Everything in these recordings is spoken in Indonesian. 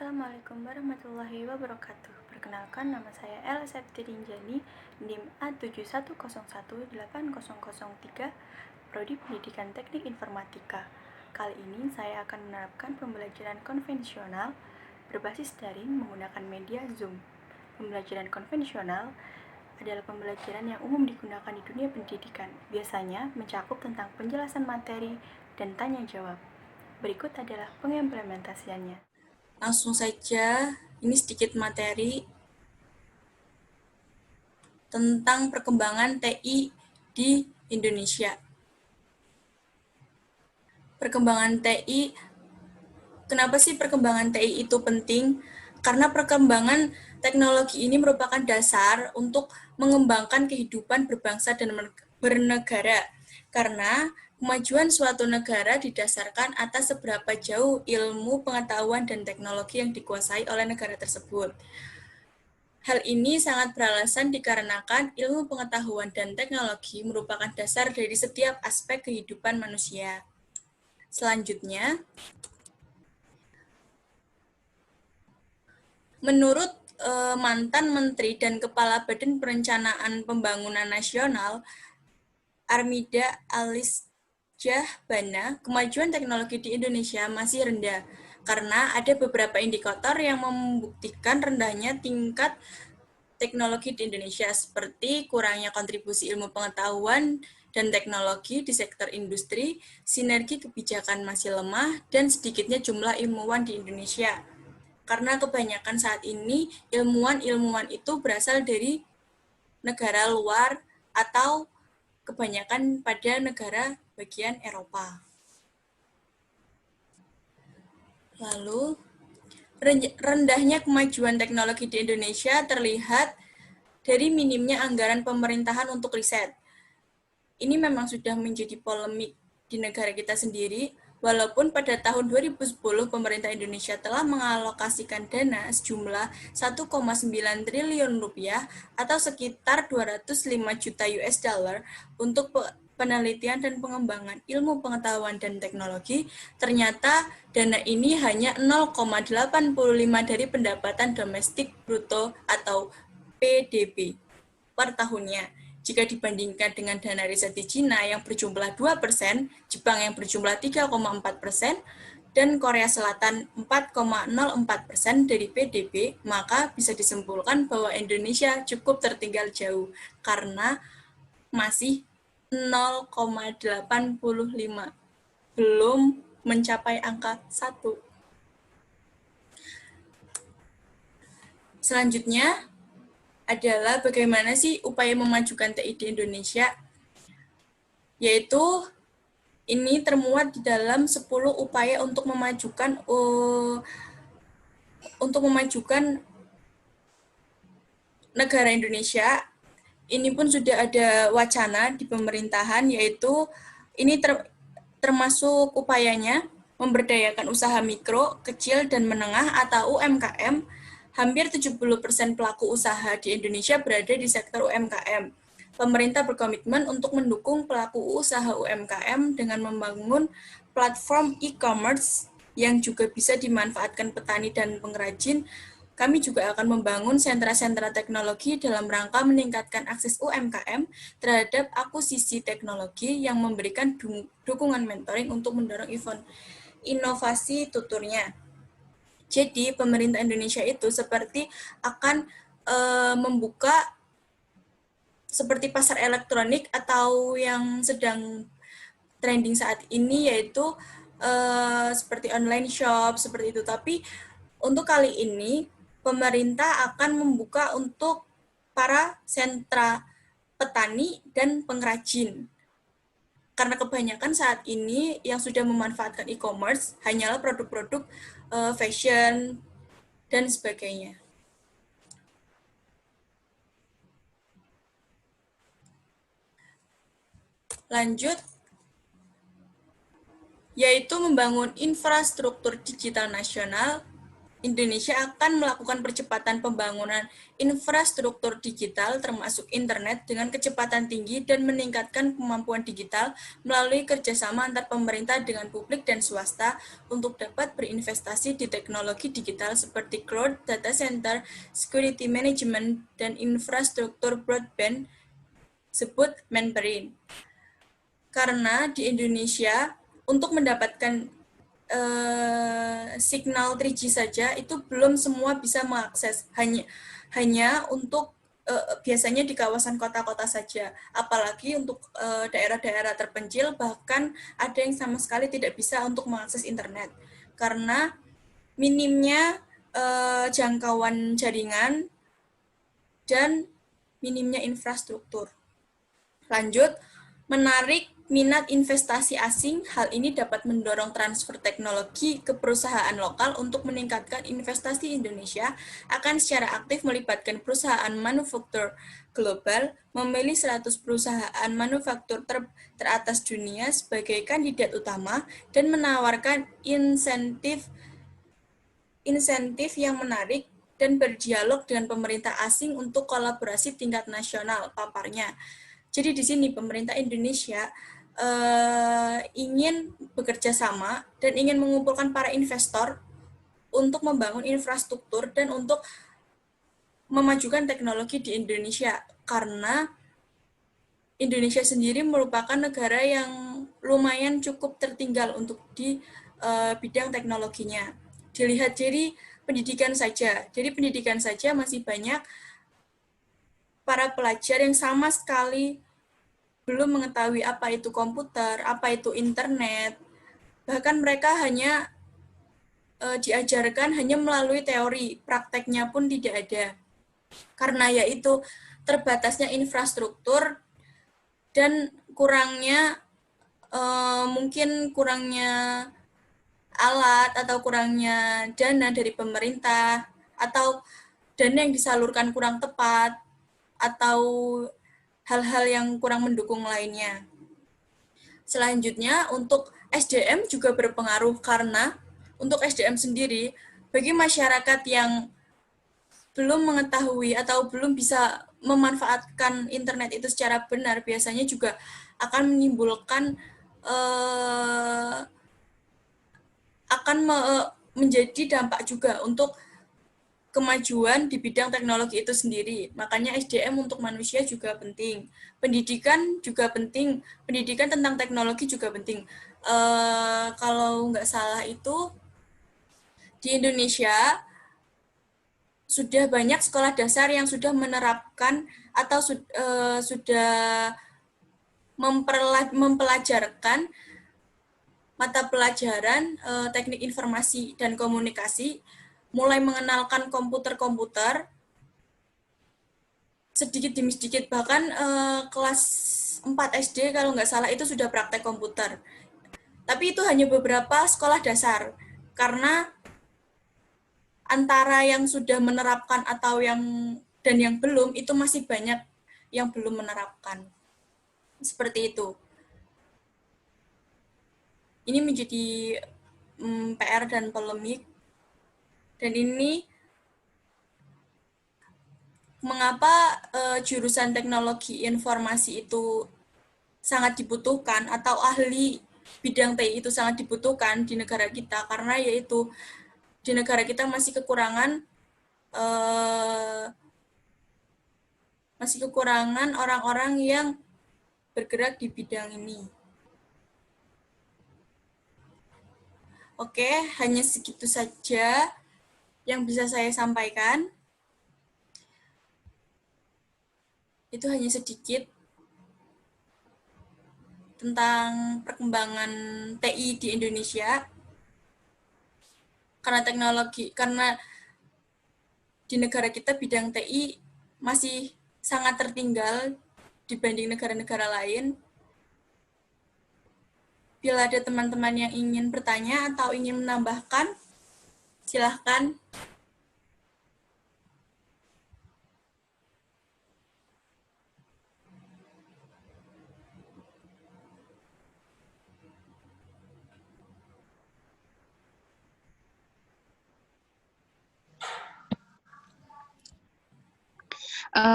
Assalamualaikum warahmatullahi wabarakatuh. Perkenalkan, nama saya Ella Septirinjani, NIM A71018003, Prodi Pendidikan Teknik Informatika. Kali ini saya akan menerapkan pembelajaran konvensional berbasis daring menggunakan media Zoom. Pembelajaran konvensional adalah pembelajaran yang umum digunakan di dunia pendidikan, biasanya mencakup tentang penjelasan materi dan tanya jawab. Berikut adalah pengimplementasiannya. Langsung saja, ini sedikit materi tentang perkembangan TI di Indonesia. Perkembangan TI, kenapa sih perkembangan TI itu penting? Karena perkembangan teknologi ini merupakan dasar untuk mengembangkan kehidupan berbangsa dan bernegara. Karena kemajuan suatu negara didasarkan atas seberapa jauh ilmu, pengetahuan, dan teknologi yang dikuasai oleh negara tersebut. Hal ini sangat beralasan dikarenakan ilmu pengetahuan dan teknologi merupakan dasar dari setiap aspek kehidupan manusia. Selanjutnya, menurut mantan Menteri dan Kepala Badan Perencanaan Pembangunan Nasional, Armida Alisjahbana, kemajuan teknologi di Indonesia masih rendah, karena ada beberapa indikator yang membuktikan rendahnya tingkat teknologi di Indonesia, seperti kurangnya kontribusi ilmu pengetahuan dan teknologi di sektor industri, sinergi kebijakan masih lemah, dan sedikitnya jumlah ilmuwan di Indonesia. Karena kebanyakan saat ini ilmuwan itu berasal dari negara luar atau kebanyakan pada negara bagian Eropa. Lalu, rendahnya kemajuan teknologi di Indonesia terlihat dari minimnya anggaran pemerintahan untuk riset. Ini memang sudah menjadi polemik di negara kita sendiri, walaupun pada tahun 2010 pemerintah Indonesia telah mengalokasikan dana sejumlah 1,9 triliun rupiah atau sekitar 205 juta US dollar untuk penelitian dan pengembangan ilmu pengetahuan dan teknologi. Ternyata dana ini hanya 0,85 dari pendapatan domestik bruto atau PDB per tahunnya. Jika dibandingkan dengan dana riset di Cina yang berjumlah 2%, Jepang yang berjumlah 3,4%, dan Korea Selatan 4,04% dari PDB, maka bisa disimpulkan bahwa Indonesia cukup tertinggal jauh karena masih 0,85, belum mencapai angka 1. Selanjutnya adalah bagaimana sih upaya memajukan TI di Indonesia, yaitu ini termuat di dalam 10 upaya untuk memajukan negara Indonesia. Ini pun sudah ada wacana di pemerintahan, yaitu ini termasuk upayanya memberdayakan usaha mikro, kecil, dan menengah atau UMKM. Hampir 70% pelaku usaha di Indonesia berada di sektor UMKM. Pemerintah berkomitmen untuk mendukung pelaku usaha UMKM dengan membangun platform e-commerce yang juga bisa dimanfaatkan petani dan pengrajin. Kami juga akan membangun sentra-sentra teknologi dalam rangka meningkatkan akses UMKM terhadap akuisisi teknologi yang memberikan dukungan mentoring untuk mendorong inovasi tuturnya. Jadi, pemerintah Indonesia itu seperti akan membuka seperti pasar elektronik atau yang sedang trending saat ini, yaitu seperti online shop, seperti itu. Tapi untuk kali ini, pemerintah akan membuka untuk para sentra petani dan pengrajin. Karena kebanyakan saat ini yang sudah memanfaatkan e-commerce hanyalah produk-produk fashion dan sebagainya. Lanjut, yaitu membangun infrastruktur digital nasional Indonesia akan melakukan percepatan pembangunan infrastruktur digital termasuk internet dengan kecepatan tinggi dan meningkatkan kemampuan digital melalui kerjasama antar pemerintah dengan publik dan swasta untuk dapat berinvestasi di teknologi digital seperti cloud, data center, security management, dan infrastruktur broadband sebut Manparin. Karena di Indonesia untuk mendapatkan signal 3G saja itu belum semua bisa mengakses, hanya untuk biasanya di kawasan kota-kota saja, apalagi untuk daerah-daerah terpencil bahkan ada yang sama sekali tidak bisa untuk mengakses internet karena minimnya jangkauan jaringan dan minimnya infrastruktur. Lanjut, menarik minat investasi asing, hal ini dapat mendorong transfer teknologi ke perusahaan lokal untuk meningkatkan investasi Indonesia akan secara aktif melibatkan perusahaan manufaktur global, memilih 100 perusahaan manufaktur teratas dunia sebagai kandidat utama, dan menawarkan insentif yang menarik dan berdialog dengan pemerintah asing untuk kolaborasi tingkat nasional, paparnya. Jadi di sini pemerintah Indonesia ingin bekerja sama dan ingin mengumpulkan para investor untuk membangun infrastruktur dan untuk memajukan teknologi di Indonesia karena Indonesia sendiri merupakan negara yang lumayan cukup tertinggal untuk di bidang teknologinya. Dilihat dari pendidikan saja. Jadi pendidikan saja masih banyak para pelajar yang sama sekali belum mengetahui apa itu komputer, apa itu internet. Bahkan mereka hanya diajarkan hanya melalui teori, prakteknya pun tidak ada. Karena yaitu terbatasnya infrastruktur dan kurangnya mungkin kurangnya alat atau kurangnya dana dari pemerintah atau dana yang disalurkan kurang tepat atau hal-hal yang kurang mendukung lainnya. Selanjutnya, untuk SDM juga berpengaruh karena untuk SDM sendiri, bagi masyarakat yang belum mengetahui atau belum bisa memanfaatkan internet itu secara benar, biasanya juga akan menimbulkan akan menjadi dampak juga untuk kemajuan di bidang teknologi itu sendiri. Makanya SDM untuk manusia juga penting. Pendidikan juga penting. Pendidikan tentang teknologi juga penting. Kalau nggak salah itu di Indonesia sudah banyak sekolah dasar yang sudah menerapkan atau sudah mempelajarkan mata pelajaran teknik informasi dan komunikasi, mulai mengenalkan komputer-komputer sedikit demi sedikit, bahkan kelas 4 SD kalau nggak salah itu sudah praktek komputer. Tapi itu hanya beberapa sekolah dasar, karena antara yang sudah menerapkan atau dan yang belum, itu masih banyak yang belum menerapkan. Seperti itu. Ini menjadi PR dan polemik. Dan ini mengapa jurusan teknologi informasi itu sangat dibutuhkan atau ahli bidang TI itu sangat dibutuhkan di negara kita, karena yaitu di negara kita masih kekurangan orang-orang yang bergerak di bidang ini. Oke, hanya segitu saja yang bisa saya sampaikan. Itu hanya sedikit tentang perkembangan TI di Indonesia. Karena di negara kita bidang TI masih sangat tertinggal dibanding negara-negara lain. Bila ada teman-teman yang ingin bertanya atau ingin menambahkan, silahkan.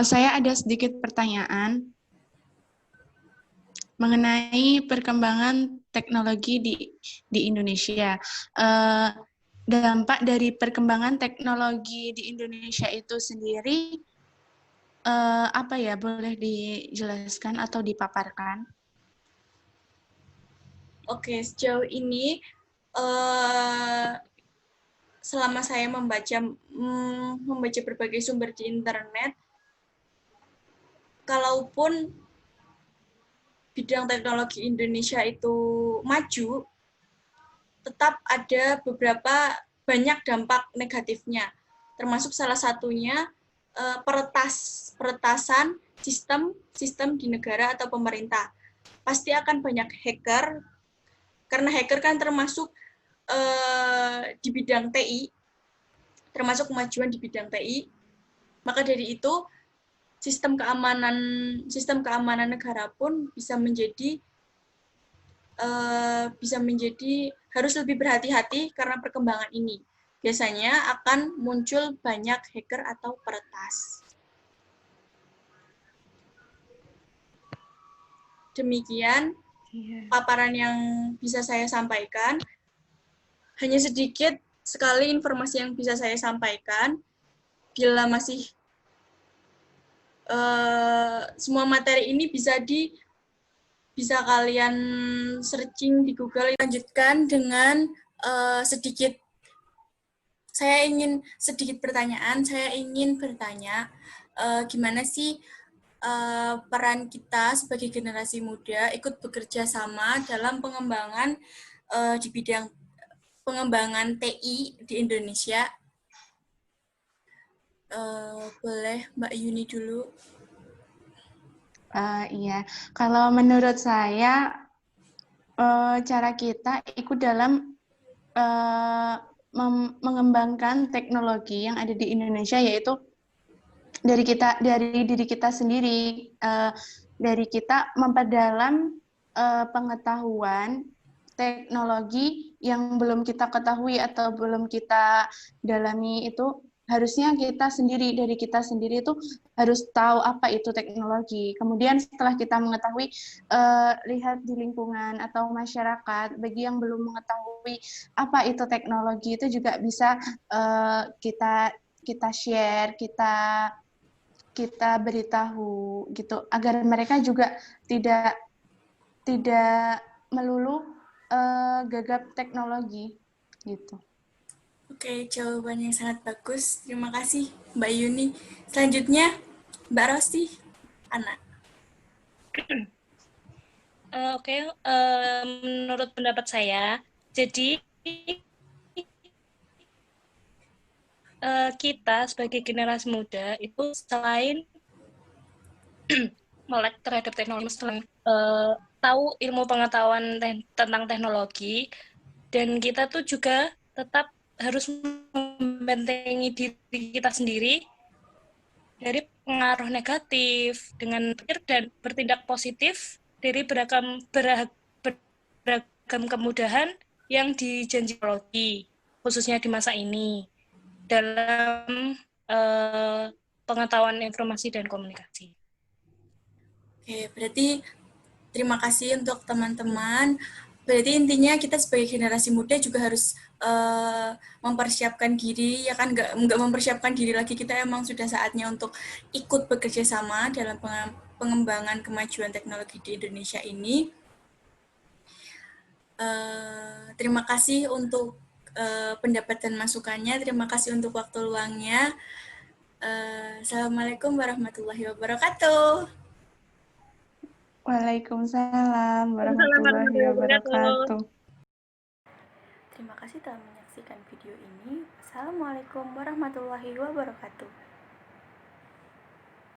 Saya ada sedikit pertanyaan mengenai perkembangan teknologi di Indonesia. Dampak dari perkembangan teknologi di Indonesia itu sendiri, apa ya, boleh dijelaskan atau dipaparkan? Oke, sejauh ini selama saya membaca berbagai sumber di internet, kalaupun bidang teknologi Indonesia itu maju, tetap ada beberapa banyak dampak negatifnya, termasuk salah satunya peretasan sistem di negara atau pemerintah. Pasti akan banyak hacker, karena hacker kan termasuk di bidang TI, termasuk kemajuan di bidang TI. Maka dari itu sistem keamanan negara pun bisa menjadi harus lebih berhati-hati karena perkembangan ini. Biasanya akan muncul banyak hacker atau peretas. Demikian paparan yang bisa saya sampaikan. Hanya sedikit sekali informasi yang bisa saya sampaikan. Bila masih semua materi ini bisa kalian searching di Google. Lanjutkan dengan sedikit saya ingin bertanya, gimana sih peran kita sebagai generasi muda ikut bekerja sama dalam pengembangan di bidang pengembangan TI di Indonesia? Boleh Mbak Yuni dulu. Iya, kalau menurut saya cara kita ikut dalam mengembangkan teknologi yang ada di Indonesia, yaitu dari diri kita sendiri, dari kita memperdalam pengetahuan teknologi yang belum kita ketahui atau belum kita dalami. Itu harusnya dari kita sendiri itu harus tahu apa itu teknologi. Kemudian setelah kita mengetahui, lihat di lingkungan atau masyarakat, bagi yang belum mengetahui apa itu teknologi, itu juga bisa kita share, kita beritahu gitu, agar mereka juga tidak melulu gagap teknologi gitu. Oke, jawaban yang sangat bagus. Terima kasih Mbak Yuni. Selanjutnya Mbak Rosti, Ana. Oke, menurut pendapat saya, jadi kita sebagai generasi muda itu selain melek terhadap teknologi, selain tahu ilmu pengetahuan tentang teknologi, dan kita tuh juga tetap harus membentengi diri kita sendiri dari pengaruh negatif dengan berpikir dan bertindak positif dari beragam kemudahan yang dijanji teknologi, khususnya di masa ini dalam pengetahuan informasi dan komunikasi. Oke, berarti terima kasih untuk teman-teman. Berarti intinya kita sebagai generasi muda juga harus mempersiapkan diri, ya kan? Nggak mempersiapkan diri lagi, kita emang sudah saatnya untuk ikut bekerja sama dalam pengembangan kemajuan teknologi di Indonesia ini. Terima kasih untuk pendapat dan masukannya, terima kasih untuk waktu luangnya. Assalamualaikum warahmatullahi wabarakatuh. Waalaikumsalam warahmatullahi wabarakatuh. Terima kasih telah menyaksikan video ini. Assalamualaikum warahmatullahi wabarakatuh.